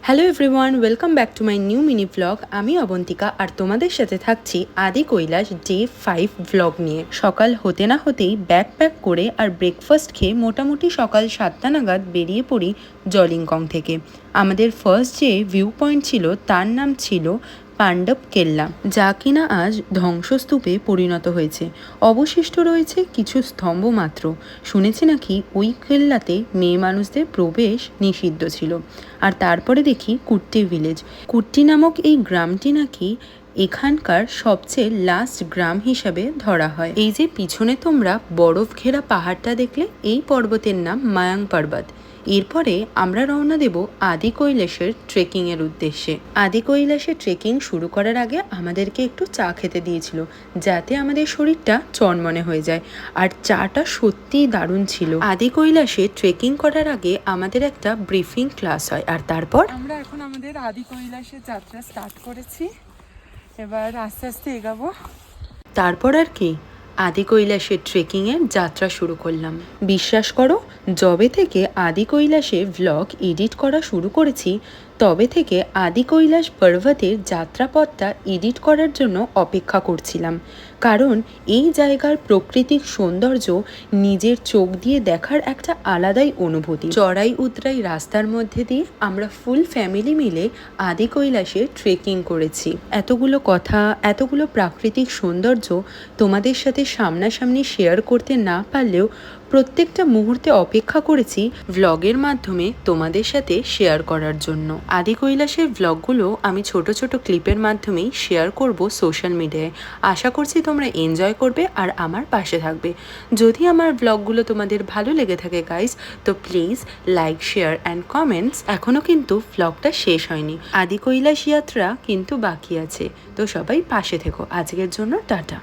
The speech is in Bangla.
Hello everyone, welcome back to my new mini blog. আমি অবন্তিকা আর তোমাদের সাথে থাকছি আদি কৈলাস ডে 5 ব্লগ নিয়ে। সকাল হতে না হতেই ব্যাগ প্যাক করে আর ব্রেকফাস্ট খেয়ে মোটামুটি সকাল 7টা নাগাদ বেরিয়ে পড়ি জলিংকং থেকে। আমাদের ফার্স্ট যে ভিউ পয়েন্ট ছিল তার নাম ছিল পাণ্ডব কেল্লা, যা কিনা আজ ধ্বংসস্তূপে পরিণত হয়েছে। অবশিষ্ট রয়েছে কিছু স্তম্ভ মাত্র। শুনেছি নাকি ওই কেল্লাতে মেয়ে মানুষদের প্রবেশ নিষিদ্ধ ছিল। আর তারপরে দেখি কুট্টি ভিলেজ। কুট্টি নামক এই গ্রামটি নাকি এখানকার সবচেয়ে লাস্ট গ্রাম হিসাবে ধরা হয়। এই যে পিছনে তোমরা বরফ ঘেরা পাহাড়টা দেখলে, এই পর্বতের নাম মায়াং পর্বত। এরপরে আমরা রওনা দেব আদি কৈলাসের ট্রেকিংয়ের উদ্দেশ্যে। আদি কৈলাসের ট্রেকিং শুরু করার আগে আমাদেরকে একটু চা খেতে দিয়েছিল, যাতে আমাদের শরীরটা চনমনে হয়ে যায়। আর চাটা সত্যিই দারুণ ছিল। আদি কৈলাসে ট্রেকিং করার আগে আমাদের একটা ব্রিফিং ক্লাস হয়, আর তারপর আমরা এখন আমাদের আদি কৈলাসের যাত্রা স্টার্ট করেছি। এবার আস্তে আস্তে এগাবো। তারপর আর কি আদি কৈলাসের ট্রেকিংয়ের যাত্রা শুরু করলাম। বিশ্বাস করো, যবে থেকে আদি কৈলাসে ভ্লগ এডিট করা শুরু করেছি তবে থেকে আদি কৈলাস পর্বতের যাত্রাপথটা এডিট করার জন্য অপেক্ষা করছিলাম। কারণ এই জায়গার প্রাকৃতিক সৌন্দর্য নিজের চোখ দিয়ে দেখার একটা আলাদাই অনুভূতি। চড়াই উতরাই রাস্তার মধ্যে দিয়ে আমরা ফুল ফ্যামিলি মিলে আদি কৈলাসে ট্রেকিং করেছি। এতগুলো কথা, এতগুলো প্রাকৃতিক সৌন্দর্য তোমাদের সাথে সামনাসামনি শেয়ার করতে না পারলেও প্রত্যেকটা মুহূর্তে অপেক্ষা করেছি ভ্লগের মাধ্যমে তোমাদের সাথে শেয়ার করার জন্য। আদি কৈলাসের ভ্লগগুলো আমি ছোট ছোট ক্লিপের মাধ্যমেই শেয়ার করব সোশ্যাল মিডিয়ায়। আশা করছি তোমরা এনজয় করবে আর আমার পাশে থাকবে। যদি আমার ভ্লগগুলো তোমাদের ভালো লেগে থাকে গাইস, তো please like, share and comments. এখনও কিন্তু ভ্লগটা শেষ হয়নি, আদি কৈলাস যাত্রা কিন্তু বাকি আছে। তো সবাই পাশে থেকো। আজকের জন্য টাটা।